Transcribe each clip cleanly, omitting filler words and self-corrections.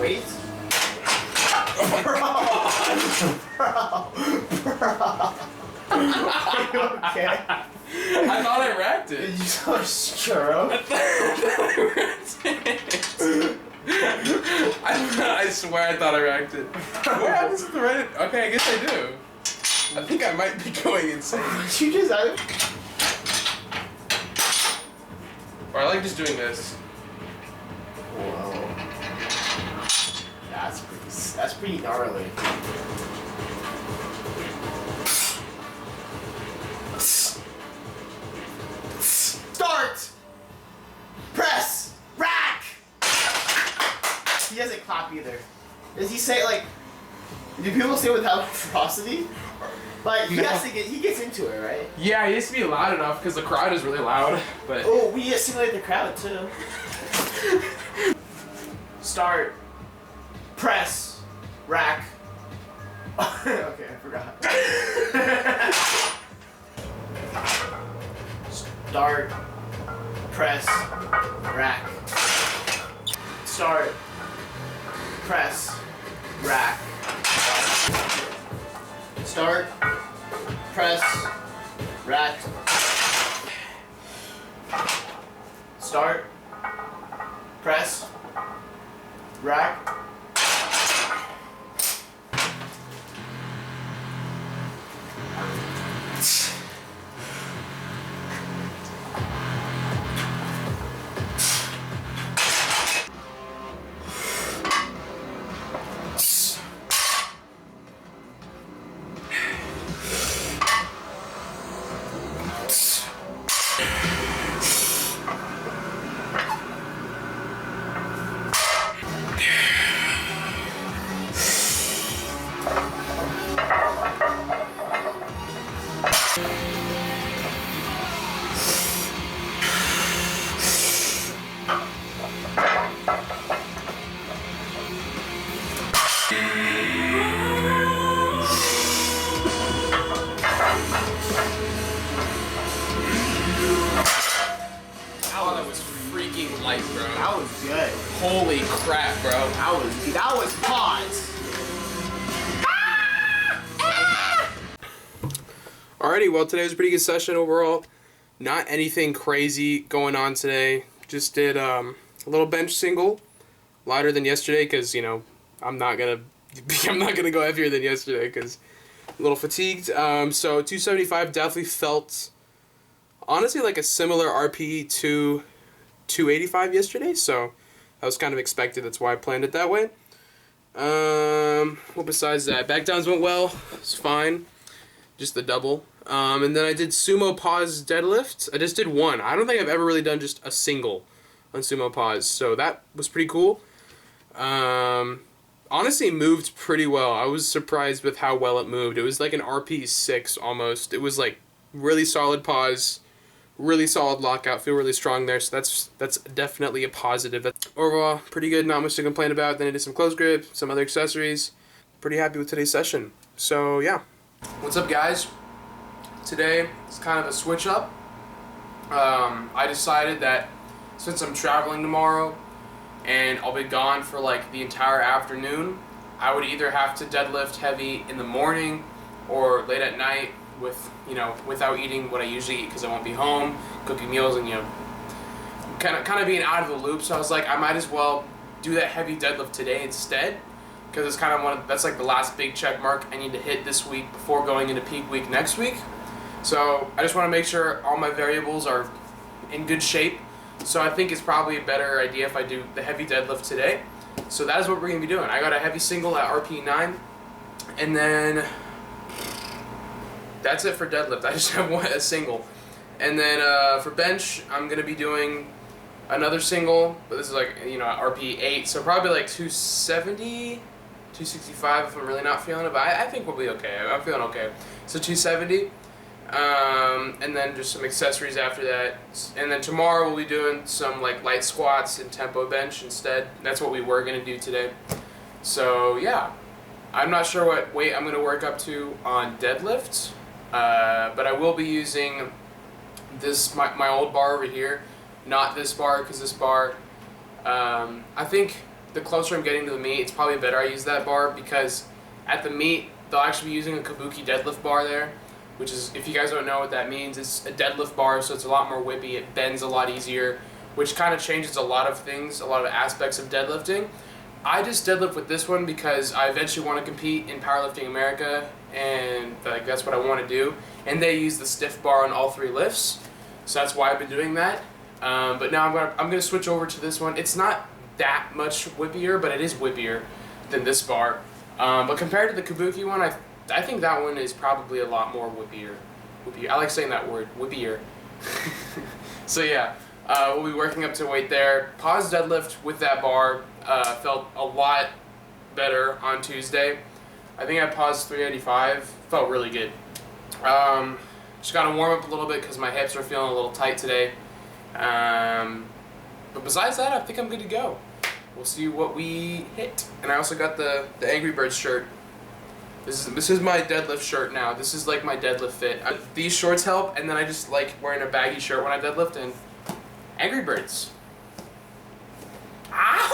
weight? Bro! Are you okay? I thought I racked it. Did you saw a churro? I swear I thought I racked it. What happens to the right? Okay, I guess I do. I think I might be going insane. You just... Or I like just doing this. Whoa. That's pretty gnarly. Start! Press! Rack! He doesn't clap either. Does he say like... Do people say without ferocity? Like, he gets into it, right? Yeah, it needs to be loud enough because the crowd is really loud. But oh, we simulate the crowd too. Start. Press. Rack. Okay, I forgot. Start. Press. Rack. Start. Press. Rack. Start. Press. Rack. Start. Press. Rack. Light, bro. That was good. Holy crap, bro. That was pause. Alrighty, well today was a pretty good session overall. Not anything crazy going on today. Just did a little bench single, lighter than yesterday because you know I'm not gonna go heavier than yesterday because a little fatigued. So 275 definitely felt honestly like a similar RPE to 285 yesterday, so that was kind of expected. That's why I planned it that way. Well, besides that, back downs went well. It's fine. Just the double. And then I did sumo pause deadlift. I just did one. I don't think I've ever really done just a single on sumo pause, so that was pretty cool. Honestly, it moved pretty well. I was surprised with how well it moved. It was like an RP 6 almost. It was like really solid pause. Really solid lockout, feel really strong there, so that's definitely a positive. Overall, pretty good, not much to complain about. Then I did some close grip, some other accessories. Pretty happy with today's session. So yeah. What's up guys? Today it's kind of a switch up. I decided that since I'm traveling tomorrow and I'll be gone for like the entire afternoon, I would either have to deadlift heavy in the morning or late at night with, you know, without eating what I usually eat because I won't be home, cooking meals and, you know, kind of being out of the loop. So I was like, I might as well do that heavy deadlift today instead because it's kind of that's like the last big check mark I need to hit this week before going into peak week next week. So I just want to make sure all my variables are in good shape. So I think it's probably a better idea if I do the heavy deadlift today. So that is what we're going to be doing. I got a heavy single at RP 9 and then that's it for deadlift. I just have a single. And then for bench, I'm going to be doing another single, but this is like, you know, RP 8, so probably like 270, 265 if I'm really not feeling it, but I think we'll be okay. I'm feeling okay. So 270, and then just some accessories after that. And then tomorrow we'll be doing some like light squats and tempo bench instead. That's what we were going to do today. So yeah, I'm not sure what weight I'm going to work up to on deadlift. But I will be using this my old bar over here, not this bar because this bar I think the closer I'm getting to the meet, it's probably better I use that bar, because at the meet, they'll actually be using a kabuki deadlift bar there, which is, if you guys don't know what that means, it's a deadlift bar, so it's a lot more whippy, it bends a lot easier, which kind of changes a lot of things, a lot of aspects of deadlifting. I just deadlift with this one because I eventually want to compete in Powerlifting America, and like that's what I want to do. And they use the stiff bar on all 3 lifts, so that's why I've been doing that. But now I'm gonna switch over to this one. It's not that much whippier, but it is whippier than this bar. But compared to the kabuki one, I think that one is probably a lot more whippier. I like saying that word, whippier. So yeah, we'll be working up to weight there. Pause deadlift with that bar felt a lot better on Tuesday. I think I paused 385. Felt really good. Just got to warm up a little bit because my hips are feeling a little tight today. But besides that, I think I'm good to go. We'll see what we hit. And I also got the Angry Birds shirt. This is my deadlift shirt now. This is like my deadlift fit. These shorts help, and then I just like wearing a baggy shirt when I deadlift, and Angry Birds. Ah,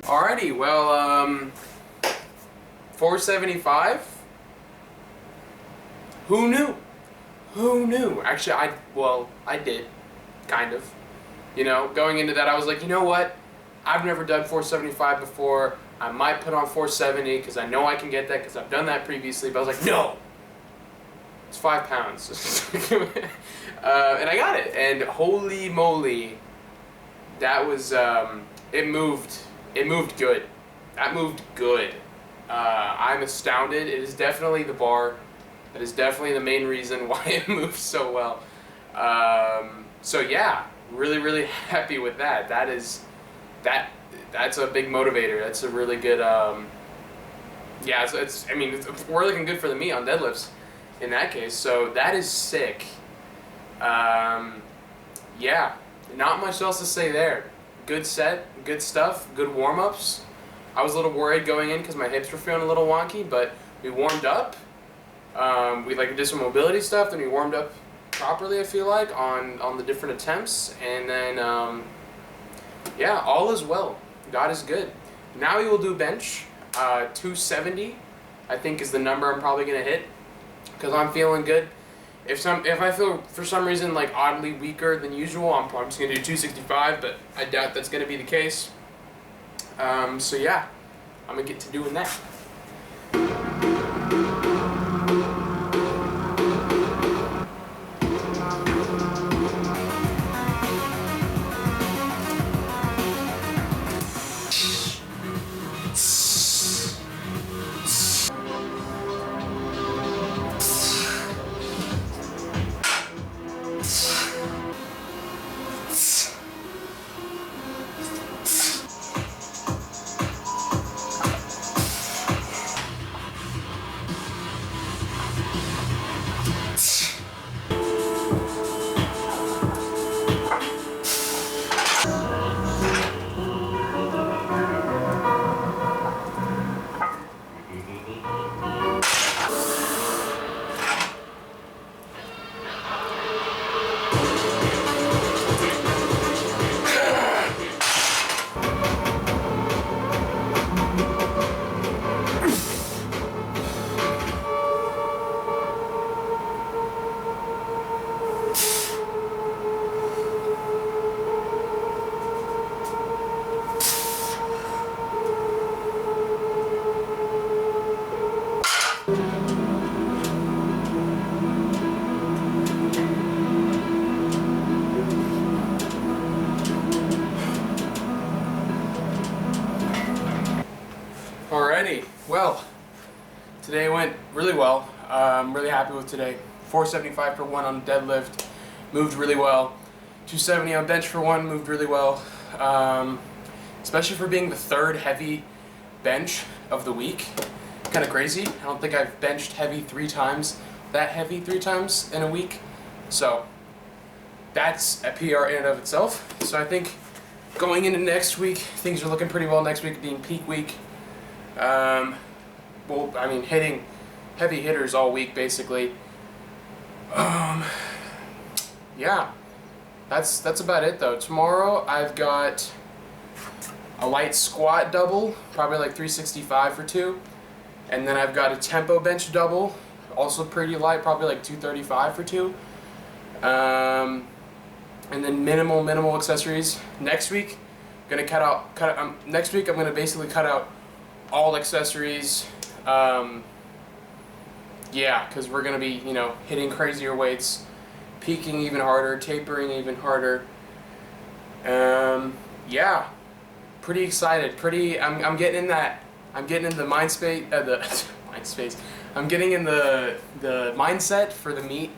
Alrighty, well, 475? Who knew? Who knew? Actually, I did, kind of. You know, going into that, I was like, you know what? I've never done 475 before. I might put on 470 because I know I can get that because I've done that previously, but I was like, no! It's 5 pounds. And I got it, and holy moly, that was, it moved good. That moved good. I'm astounded. It is definitely the bar. That is definitely the main reason why it moves so well. So yeah, really happy with that. That's a big motivator. That's a really good, yeah, I mean, we're looking good for the meet on deadlifts in that case. So that is sick. Yeah, not much else to say there. Good set, good stuff, good warm-ups. I was a little worried going in because my hips were feeling a little wonky, but we warmed up. We did some mobility stuff, then we warmed up properly, I feel like, on the different attempts, and then, yeah, all is well. God is good. Now we will do bench. 270, I think, is the number I'm probably going to hit, because I'm feeling good. If I feel for some reason like oddly weaker than usual, I'm probably just gonna do 265, but I doubt that's gonna be the case. So yeah, I'm gonna get to doing that. Alrighty, well, today went really well. I'm really happy with today. 475 for one on deadlift, moved really well. 270 on bench for one, moved really well. Especially for being the third heavy bench of the week. Kind of crazy. I don't think I've benched heavy that heavy three times in a week. So that's a PR in and of itself. So I think going into next week, things are looking pretty well next week being peak week. Well, I mean, hitting heavy hitters all week basically. Yeah, that's about it though. Tomorrow I've got a light squat double, probably like 365 for two, and then I've got a tempo bench double, also pretty light, probably like 235 for two. And then minimal accessories. Next week, next week I'm gonna basically cut out all accessories. Yeah, because we're gonna be, you know, hitting crazier weights, peaking even harder, tapering even harder. Yeah, pretty excited. I'm getting in that. I'm getting in the mind space. Mind space. I'm getting in the mindset for the meet.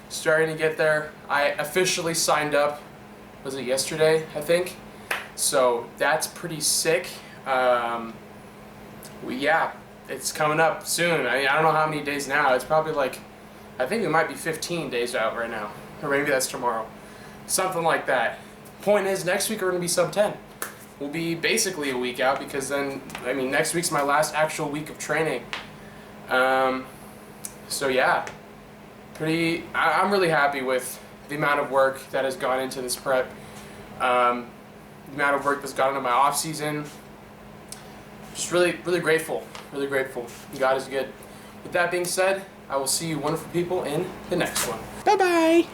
Starting to get there. I officially signed up. Was it yesterday? I think. So that's pretty sick. Yeah, it's coming up soon. I mean, I don't know how many days now. It's probably like, I think it might be 15 days out right now. Or maybe that's tomorrow. Something like that. Point is, next week we're going to be sub 10. We'll be basically a week out because then, I mean, next week's my last actual week of training. So yeah, I'm really happy with the amount of work that has gone into this prep. The amount of work that's gone into my off season. Just really grateful. Really grateful. God is good. With that being said, I will see you wonderful people in the next one. Bye-bye.